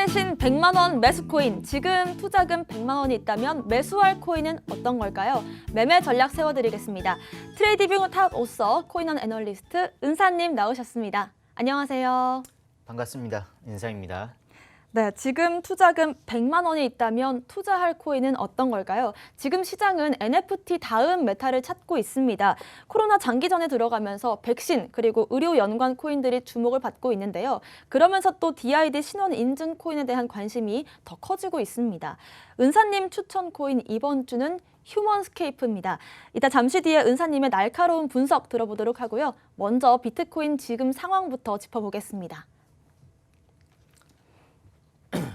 내신 100만 원 매수 코인, 지금 투자금 100만 원이 있다면 매수할 코인은 어떤 걸까요? 매매 전략 세워드리겠습니다. 트레이딩뷰 탑 오서 코인원 애널리스트 은사님 나오셨습니다. 안녕하세요. 반갑습니다. 인사입니다. 네, 지금 투자금 100만 원이 있다면 투자할 코인은 어떤 걸까요? 지금 시장은 NFT 다음 메타를 찾고 있습니다. 코로나 장기전에 들어가면서 백신 그리고 의료 연관 코인들이 주목을 받고 있는데요. 그러면서 또 DID 신원 인증 코인에 대한 관심이 더 커지고 있습니다. 은사님 추천 코인 이번 주는 휴먼스케이프입니다. 이따 잠시 뒤에 은사님의 날카로운 분석 들어보도록 하고요. 먼저 비트코인 지금 상황부터 짚어보겠습니다.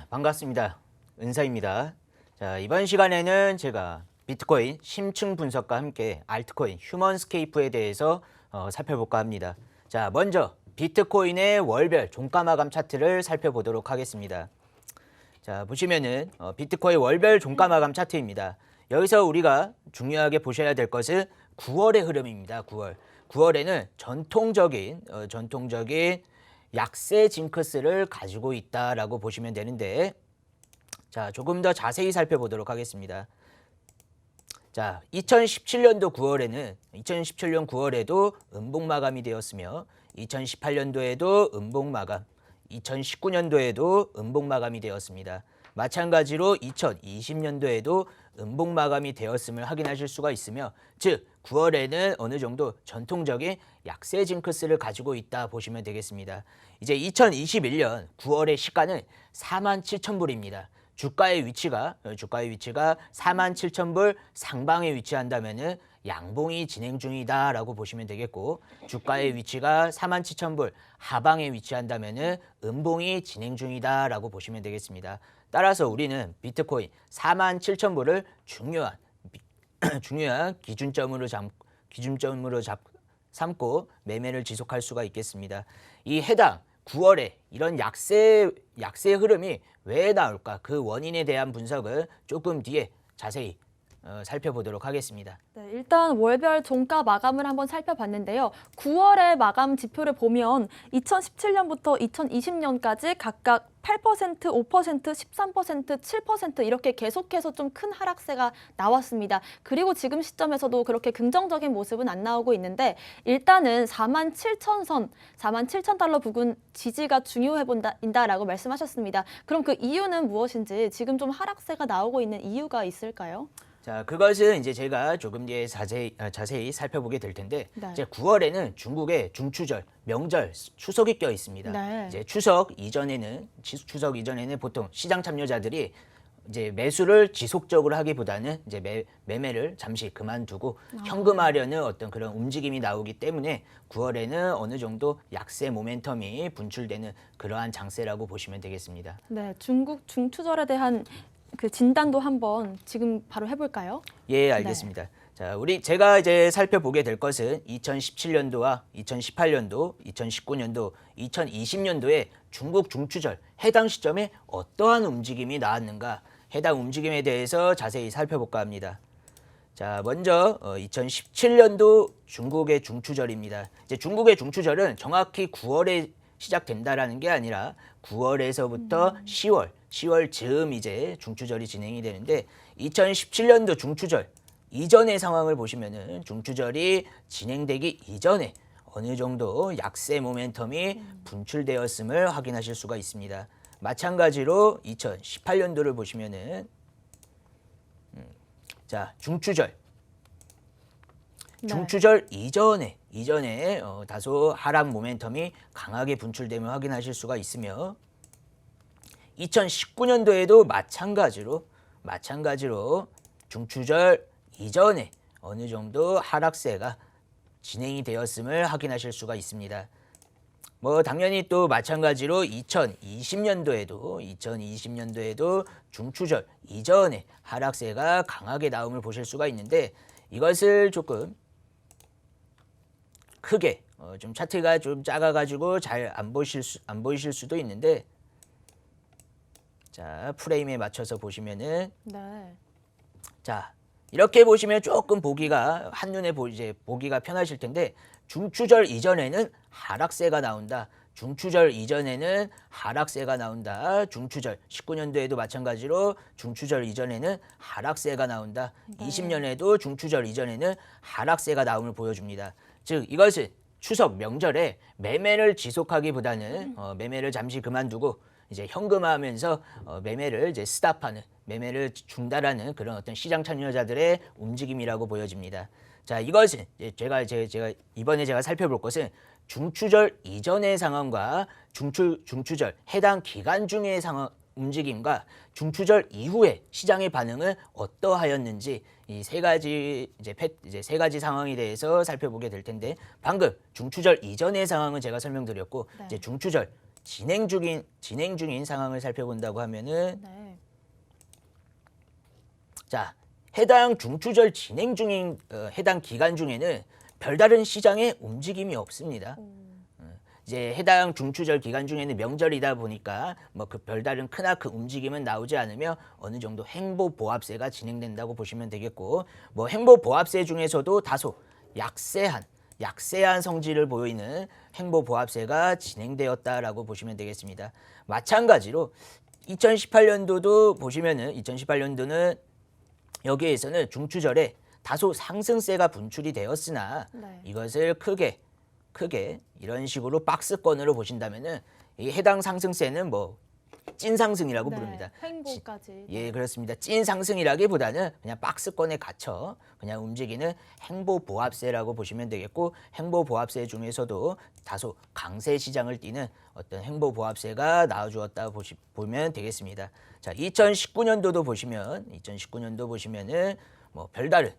반갑습니다. 은사입니다. 자, 이번 시간에는 제가 비트코인 심층 분석과 함께 알트코인 휴먼스케이프에 대해서 살펴볼까 합니다. 자, 먼저 비트코인의 월별 종가 마감 차트를 살펴보도록 하겠습니다. 자, 보시면은 비트코인 월별 종가 마감 차트입니다. 여기서 우리가 중요하게 보셔야 될 것은 9월의 흐름입니다. 9월에는 전통적인 약세 징크스를 가지고 있다라고 보시면 되는데, 자, 조금 더 자세히 살펴보도록 하겠습니다. 자, 2017년도 9월에도 음봉 마감이 되었으며 2018년도에도 음봉 마감, 2019년도에도 음봉 마감이 되었습니다. 마찬가지로 2020년도에도 음봉 마감이 되었음을 확인하실 수가 있으며, 즉 9월에는 어느 정도 전통적인 약세 징크스를 가지고 있다 보시면 되겠습니다. 이제 2021년 9월의 시가는 47,000불입니다. 주가의 위치가 47,000불 상방에 위치한다면은 양봉이 진행 중이다라고 보시면 되겠고, 주가의 위치가 47,000불 하방에 위치한다면은 음봉이 진행 중이다라고 보시면 되겠습니다. 따라서 우리는 비트코인 47,000불을 중요한 기준점으로 삼고 매매를 지속할 수가 있겠습니다. 이 해당 9월에 이런 약세 흐름이 왜 나올까? 그 원인에 대한 분석을 조금 뒤에 자세히 살펴보도록 하겠습니다. 네, 일단 월별 종가 마감을 한번 살펴봤는데요. 9월의 마감 지표를 보면 2017년부터 2020년까지 각각 8%, 5%, 13%, 7% 이렇게 계속해서 좀 큰 하락세가 나왔습니다. 그리고 지금 시점에서도 그렇게 긍정적인 모습은 안 나오고 있는데, 일단은 47,000선, 47,000달러 부근 지지가 중요해 본다라고 말씀하셨습니다. 그럼 그 이유는 무엇인지, 지금 좀 하락세가 나오고 있는 이유가 있을까요? 자, 그것은 이제 제가 조금 뒤에 자세히 살펴보게 될 텐데, 네. 이제 9월에는 중국의 중추절, 명절, 추석이 껴 있습니다. 네. 이제 추석 이전에는 보통 시장 참여자들이 이제 매수를 지속적으로 하기보다는 이제 매매를 잠시 그만두고 현금화하려는 어떤 그런 움직임이 나오기 때문에 9월에는 어느 정도 약세 모멘텀이 분출되는 그러한 장세라고 보시면 되겠습니다. 네, 중국 중추절에 대한 그 진단도 한번 지금 바로 해볼까요? 예, 알겠습니다. 자, 제가 이제 살펴보게 될 것은 2017년도와 2018년도, 2019년도, 2020년도에 중국 중추절 해당 시점에 어떠한 움직임이 나왔는가, 해당 움직임에 대해서 자세히 살펴볼까 합니다. 자, 먼저 2017년도 중국의 중추절입니다. 이제 중국의 중추절은 정확히 9월에 시작된다라는 게 아니라 9월에서부터 10월 즈음 이제 중추절이 진행이 되는데, 2017년도 중추절 이전의 상황을 보시면은 중추절이 진행되기 이전에 어느 정도 약세 모멘텀이 분출되었음을 확인하실 수가 있습니다. 마찬가지로 2018년도를 보시면은 자, 중추절 이전에 다소 하락 모멘텀이 강하게 분출됨을 확인하실 수가 있으며, 2019년도에도 마찬가지로 중추절 이전에 어느 정도 하락세가 진행이 되었음을 확인하실 수가 있습니다. 뭐 당연히 또 마찬가지로 2020년도에도 중추절 이전에 하락세가 강하게 나옴을 보실 수가 있는데, 이것을 조금 크게 좀 차트가 좀 작아가지고 잘 안 보이실 수도 있는데, 자, 프레임에 맞춰서 보시면은 네. 자, 이렇게 보시면 조금 한눈에 보기가 편하실 텐데, 중추절 이전에는 하락세가 나온다. 중추절 이전에는 하락세가 나온다. 중추절 19년도에도 마찬가지로 중추절 이전에는 하락세가 나온다. 네. 20년에도 중추절 이전에는 하락세가 나옴을 보여줍니다. 즉 이것은 추석 명절에 매매를 지속하기보다는 매매를 잠시 그만두고 이제 현금화하면서 매매를 이제 스탑하는, 매매를 중단하는 그런 어떤 시장 참여자들의 움직임이라고 보여집니다. 자, 이것은 이제 제가 이번에 제가 살펴볼 것은 중추절 이전의 상황과 중추절 해당 기간 중의 상황 움직임과 중추절 이후의 시장의 반응은 어떠하였는지 이 세 가지 이제 세 가지 상황에 대해서 살펴보게 될 텐데, 방금 중추절 이전의 상황은 제가 설명드렸고 네. 이제 중추절 진행 중인 상황을 살펴본다고 하면은 네. 자, 해당 중추절 진행 중인 해당 기간 중에는 별다른 시장의 움직임이 없습니다. 이제 해당 중추절 기간 중에는 명절이다 보니까 뭐 그 별다른 크나큰 움직임은 나오지 않으며 어느 정도 행보 보합세가 진행된다고 보시면 되겠고, 뭐 행보 보합세 중에서도 다소 약세한 성질을 보이는 행보 보합세가 진행되었다라고 보시면 되겠습니다. 마찬가지로 2018년도도 보시면은 2018년도는 여기에서는 중추절에 다소 상승세가 분출이 되었으나 네. 이것을 크게 이런 식으로 박스권으로 보신다면은 이 해당 상승세는 뭐 찐 상승이라고 네. 부릅니다. 횡보까지. 예, 그렇습니다. 찐 상승이라기보다는 그냥 박스권에 갇혀 그냥 움직이는 행보 보합세라고 보시면 되겠고, 행보 보합세 중에서도 다소 강세 시장을 띠는 어떤 행보 보합세가 나와주었다 보면 되겠습니다. 자, 2019년도도 보시면은 뭐 별다른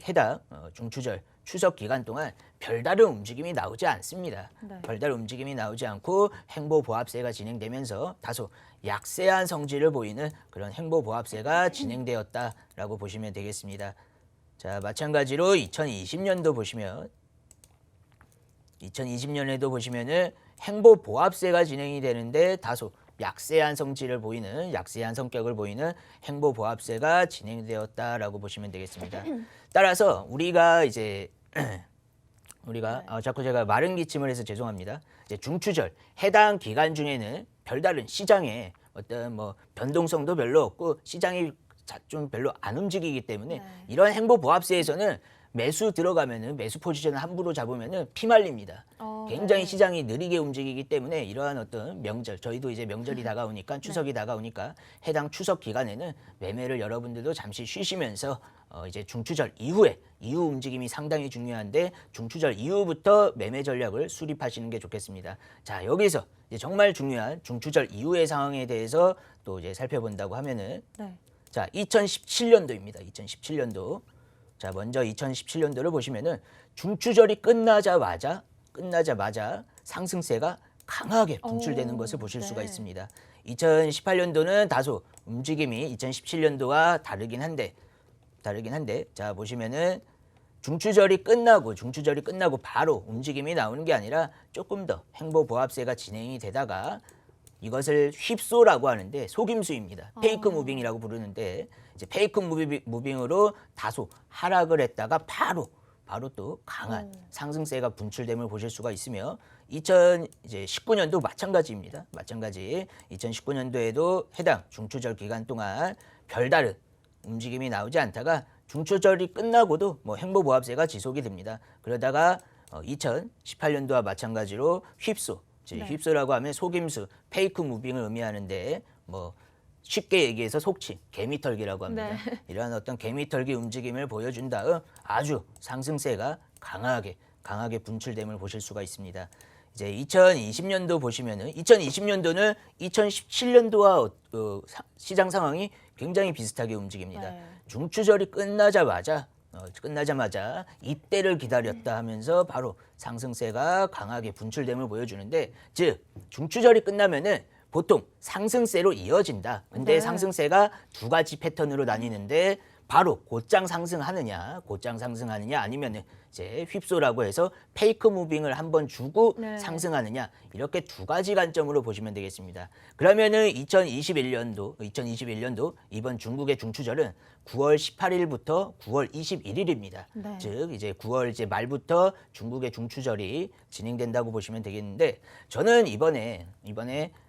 해당 중추절 추석 기간 동안 별다른 움직임이 나오지 않습니다. 네. 별다른 움직임이 나오지 않고 행보 보합세가 진행되면서 다소 약세한 성질을 보이는 그런 행보 보합세가 진행되었다라고 보시면 되겠습니다. 자, 마찬가지로 2020년도 보시면 2020년에도 보시면은 행보 보합세가 진행이 되는데 다소 약세한 성질을 보이는, 약세한 성격을 보이는 행보 보합세가 진행되었다라고 보시면 되겠습니다. 따라서 우리가 자꾸 제가 마른 기침을 해서 죄송합니다. 이제 중추절 해당 기간 중에는 별다른 시장에 어떤 뭐 변동성도 별로 없고 시장이 좀 별로 안 움직이기 때문에 네. 이런 행보 보합세에서는 매수 들어가면은 매수 포지션을 함부로 잡으면은 피말립니다. 굉장히 네. 시장이 느리게 움직이기 때문에 이러한 어떤 명절, 저희도 이제 명절이 다가오니까 추석이 다가오니까 해당 추석 기간에는 매매를 여러분들도 잠시 쉬시면서 이제 중추절 이후 움직임이 상당히 중요한데 중추절 이후부터 매매 전략을 수립하시는 게 좋겠습니다. 자, 여기서 이제 정말 중요한 중추절 이후의 상황에 대해서 또 이제 살펴본다고 하면은 네. 자, 2017년도입니다. 2017년도. 자, 먼저 2017년도를 보시면은 중추절이 끝나자마자 상승세가 강하게 분출되는 것을 보실 수가 네. 있습니다. 2018년도는 다소 움직임이 2017년도와 다르긴 한데 자, 보시면은 중추절이 끝나고 바로 움직임이 나오는 게 아니라 조금 더 행보 보합세가 진행이 되다가 이것을 휩소라고 하는데 속임수입니다. 페이크 무빙이라고 부르는데 이제 페이크 무빙으로 다소 하락을 했다가 바로 또 강한 상승세가 분출됨을 보실 수가 있으며 2019년도 마찬가지입니다. 마찬가지 2019년도에도 해당 중추절 기간 동안 별다른 움직임이 나오지 않다가 중추절이 끝나고도 뭐 행보 보합세가 지속이 됩니다. 그러다가 2018년도와 마찬가지로 휩소, 네. 휩소라고 하면 속임수, 페이크 무빙을 의미하는데 뭐 쉽게 얘기해서 속칭, 개미털기라고 합니다. 네. 이러한 어떤 개미털기 움직임을 보여준 다음 아주 상승세가 강하게 분출됨을 보실 수가 있습니다. 이제 2020년도 보시면은 2020년도는 2017년도와 시장 상황이 굉장히 비슷하게 움직입니다. 네. 중추절이 끝나자마자 이때를 기다렸다 하면서 바로 상승세가 강하게 분출됨을 보여주는데, 즉 중추절이 끝나면은 보통 상승세로 이어진다. 근데 네. 상승세가 두 가지 패턴으로 나뉘는데 바로 곧장 상승하느냐 아니면은 이제 휩소라고 해서 페이크 무빙을 한번 주고 네. 상승하느냐 이렇게 두 가지 관점으로 보시면 되겠습니다. 그러면은 2021년도 이번 중국의 중추절은 9월 18일부터 9월 21일입니다. 네. 즉 이제 9월 이제 말부터 중국의 중추절이 진행된다고 보시면 되겠는데 저는 이번에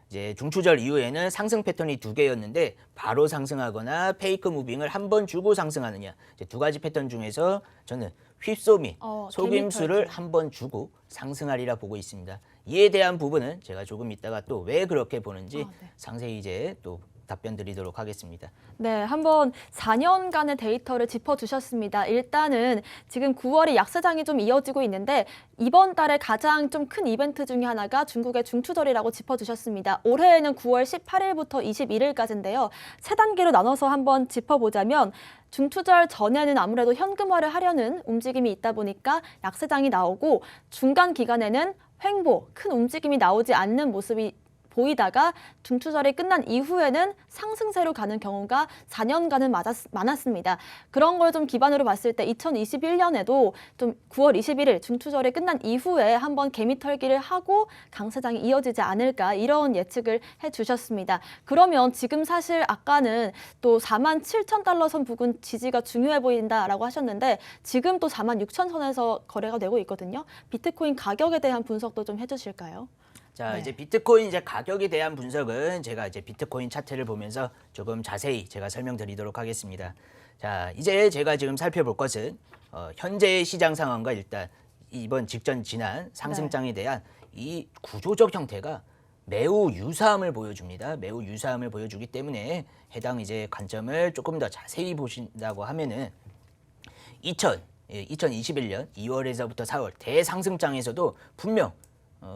이제 중추절 이후에는 상승 패턴이 두 개였는데 바로 상승하거나 페이크 무빙을 한번 주고 상승하느냐 이제 두 가지 패턴 중에서 저는 휩소 및 속임수를 한번 주고 상승하리라 보고 있습니다. 이에 대한 부분은 제가 조금 이따가 또 왜 그렇게 보는지 네. 상세히 이제 또 답변 드리도록 하겠습니다. 네, 한번 4년간의 데이터를 짚어주셨습니다. 일단은 지금 9월이 약세장이 좀 이어지고 있는데 이번 달에 가장 좀 큰 이벤트 중에 하나가 중국의 중추절이라고 짚어주셨습니다. 올해에는 9월 18일부터 21일까지인데요. 세 단계로 나눠서 한번 짚어보자면 중추절 전에는 아무래도 현금화를 하려는 움직임이 있다 보니까 약세장이 나오고 중간 기간에는 횡보, 큰 움직임이 나오지 않는 모습이 보이다가 중추절이 끝난 이후에는 상승세로 가는 경우가 4년간은 많았습니다. 그런 걸 좀 기반으로 봤을 때 2021년에도 좀 9월 21일 중추절이 끝난 이후에 한번 개미털기를 하고 강세장이 이어지지 않을까 이런 예측을 해주셨습니다. 그러면 지금 사실 아까는 또 47,000달러 선 부근 지지가 중요해 보인다라고 하셨는데 지금 또 46,000선에서 거래가 되고 있거든요. 비트코인 가격에 대한 분석도 좀 해주실까요? 자, 네. 이제 비트코인 이제 가격에 대한 분석은 제가 이제 비트코인 차트를 보면서 조금 자세히 제가 설명드리도록 하겠습니다. 자, 이제 제가 지금 살펴볼 것은 현재의 시장 상황과 일단 이번 직전 지난 상승장에 대한 이 구조적 형태가 매우 유사함을 보여줍니다. 매우 유사함을 보여주기 때문에 해당 이제 관점을 조금 더 자세히 보신다고 하면은 2021년 2월에서부터 4월 대상승장에서도 분명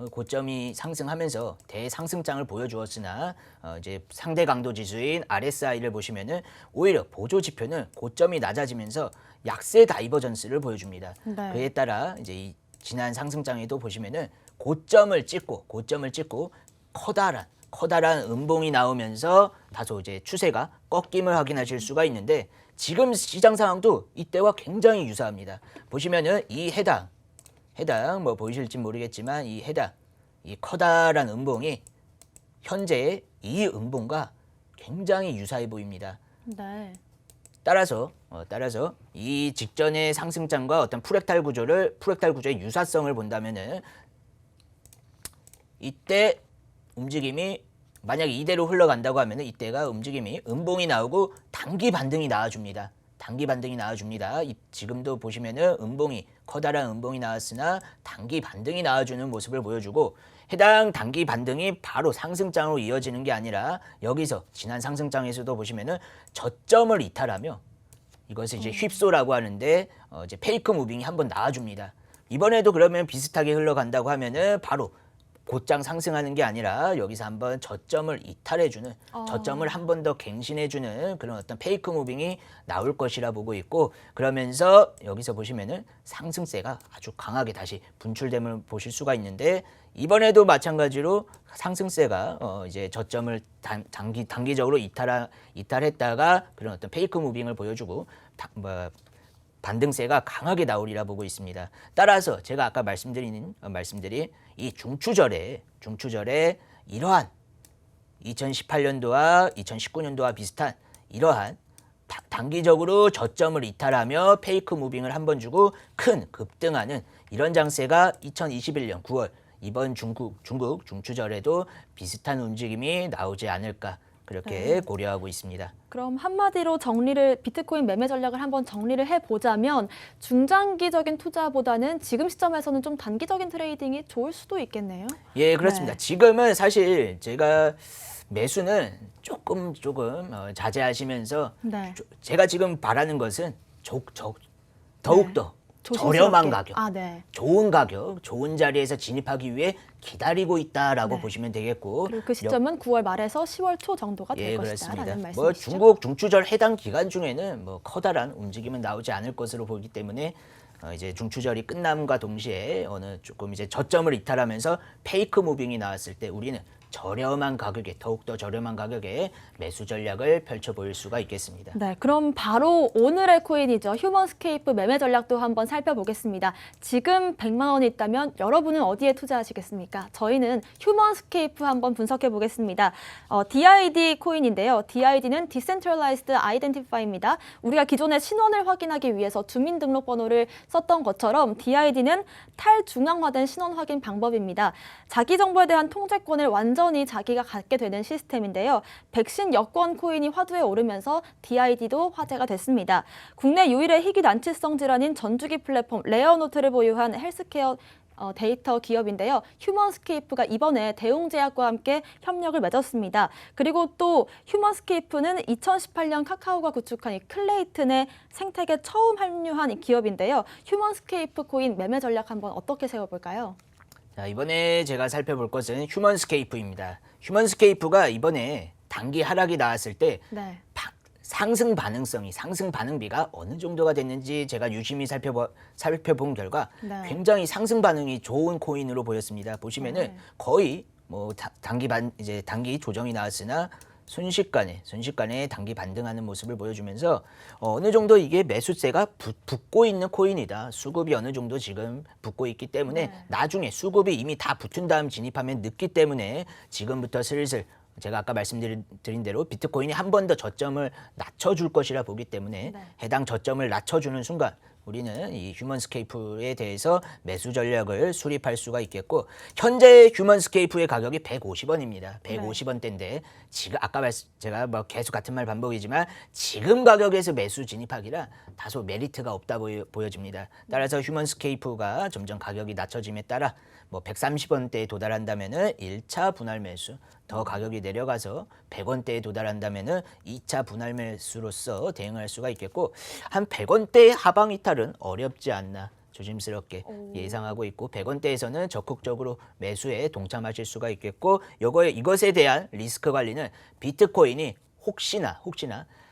고점이 상승하면서 대상승장을 보여주었으나 이제 상대 강도 지수인 RSI를 보시면은 오히려 보조 지표는 고점이 낮아지면서 약세 다이버전스를 보여줍니다. 네. 그에 따라 이제 이 지난 상승장에도 보시면은 고점을 찍고 커다란 음봉이 나오면서 다소 이제 추세가 꺾임을 확인하실 수가 있는데 지금 시장 상황도 이때와 굉장히 유사합니다. 보시면은 이 해당 뭐 보이실지 모르겠지만 이 커다란 음봉이 현재 이 음봉과 굉장히 유사해 보입니다. 네. 따라서 이 직전의 상승장과 어떤 프랙탈 구조의 유사성을 본다면은 이때 움직임이 만약 이대로 흘러간다고 하면은 이때가 움직임이 음봉이 나오고 단기 반등이 나와줍니다. 지금도 보시면은 커다란 음봉이 나왔으나 단기 반등이 나와주는 모습을 보여주고 해당 단기 반등이 바로 상승장으로 이어지는 게 아니라 여기서 지난 상승장에서도 보시면은 저점을 이탈하며 이것을 이제 휩소라고 하는데 이제 페이크 무빙이 한번 나와줍니다. 이번에도 그러면 비슷하게 흘러간다고 하면은 바로 곧장 상승하는 게 아니라 여기서 한번 저점을 이탈해주는 저점을 한 번 더 갱신해주는 그런 어떤 페이크 무빙이 나올 것이라 보고 있고 그러면서 여기서 보시면은 상승세가 아주 강하게 다시 분출됨을 보실 수가 있는데 이번에도 마찬가지로 상승세가 이제 저점을 단기적으로 이탈했다가 그런 어떤 페이크 무빙을 보여주고 반등세가 강하게 나오리라 보고 있습니다. 따라서 제가 아까 말씀드린 이 중추절에 이러한 2018년도와 2019년도와 비슷한 이러한 단기적으로 저점을 이탈하며 페이크 무빙을 한번 주고 큰 급등하는 이런 장세가 2021년 9월 이번 중국 중추절에도 비슷한 움직임이 나오지 않을까 그렇게 고려하고 있습니다. 그럼 한마디로 비트코인 매매 전략을 한번 정리를 해보자면 중장기적인 투자보다는 지금 시점에서는 좀 단기적인 트레이딩이 좋을 수도 있겠네요. 예, 그렇습니다. 네. 지금은 사실 제가 매수는 조금 자제하시면서 네. 제가 지금 바라는 것은 더욱더 조심스럽게. 저렴한 가격, 네. 좋은 가격, 좋은 자리에서 진입하기 위해 기다리고 있다라고 네. 보시면 되겠고 그리고 그 시점은 9월 말에서 10월 초 정도가 될 예, 것이다라는 그렇습니다. 말씀이시죠? 뭐 중국 중추절 해당 기간 중에는 뭐 커다란 움직임은 나오지 않을 것으로 보기 때문에 이제 중추절이 끝남과 동시에 조금 이제 저점을 이탈하면서 페이크 무빙이 나왔을 때 우리는 저렴한 가격에 더욱더 저렴한 가격에 매수 전략을 펼쳐 보일 수가 있겠습니다. 네, 그럼 바로 오늘의 코인이죠. 휴먼스케이프 매매 전략도 한번 살펴보겠습니다. 지금 100만 원이 있다면 여러분은 어디에 투자하시겠습니까? 저희는 휴먼스케이프 한번 분석해 보겠습니다. DID 코인인데요. DID는 Decentralized Identify입니다. 우리가 기존에 신원을 확인하기 위해서 주민등록번호를 썼던 것처럼 DID는 탈중앙화된 신원 확인 방법입니다. 자기 정보에 대한 통제권을 완전히 자기가 갖게 되는 시스템인데요. 백신 여권 코인이 화두에 오르면서 DID도 화제가 됐습니다. 국내 유일의 희귀 난치성 질환인 전주기 플랫폼 레어노트를 보유한 헬스케어 데이터 기업인데요. 휴먼스케이프가 이번에 대웅제약과 함께 협력을 맺었습니다. 그리고 또 휴먼스케이프는 2018년 카카오가 구축한 이 클레이튼의 생태계 처음 합류한 이 기업인데요. 휴먼스케이프 코인 매매 전략 한번 어떻게 세워볼까요? 자, 이번에 제가 살펴볼 것은 휴먼스케이프입니다. 휴먼스케이프가 이번에 단기 하락이 나왔을 때 네. 상승 반응비가 어느 정도가 됐는지 제가 유심히 살펴본 결과 네. 굉장히 상승 반응이 좋은 코인으로 보였습니다. 보시면은 네. 거의 뭐 단기 조정이 나왔으나 순식간에 단기 반등하는 모습을 보여주면서 어느 정도 이게 매수세가 붙고 있는 코인이다. 수급이 어느 정도 지금 붙고 있기 때문에 네. 나중에 수급이 이미 다 붙은 다음 진입하면 늦기 때문에 지금부터 슬슬 제가 아까 말씀드린 대로 비트코인이 한 번 더 저점을 낮춰줄 것이라 보기 때문에 네. 해당 저점을 낮춰주는 순간 우리는 이 휴먼스케이프에 대해서 매수 전략을 수립할 수가 있겠고 현재 휴먼스케이프의 가격이 150원입니다. 150원대인데 지금 제가 뭐 계속 같은 말 반복이지만 지금 가격에서 매수 진입하기라 다소 메리트가 없다 보여집니다. 따라서 휴먼스케이프가 점점 가격이 낮춰짐에 따라 뭐 130원대에 도달한다면은 1차 분할 매수, 더 가격이 내려가서 100원대에 도달한다면은 2차 분할 매수로서 대응할 수가 있겠고 한 100원대의 하방 이탈은 어렵지 않나 조심스럽게 예상하고 있고 100원대에서는 적극적으로 매수에 동참하실 수가 있겠고 이것에 대한 리스크 관리는 비트코인이 혹시나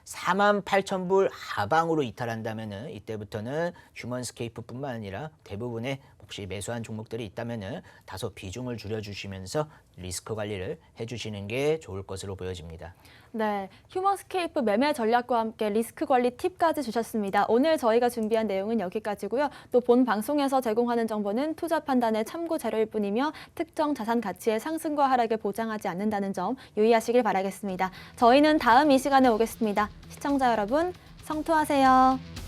48,000불 하방으로 이탈한다면은 이때부터는 휴먼스케이프뿐만 아니라 대부분의 혹시 매수한 종목들이 있다면은 다소 비중을 줄여주시면서 리스크 관리를 해주시는 게 좋을 것으로 보여집니다. 네, 휴먼스케이프 매매 전략과 함께 리스크 관리 팁까지 주셨습니다. 오늘 저희가 준비한 내용은 여기까지고요. 또 본 방송에서 제공하는 정보는 투자 판단의 참고 자료일 뿐이며 특정 자산 가치의 상승과 하락을 보장하지 않는다는 점 유의하시길 바라겠습니다. 저희는 다음 이 시간에 오겠습니다. 시청자 여러분, 성투하세요.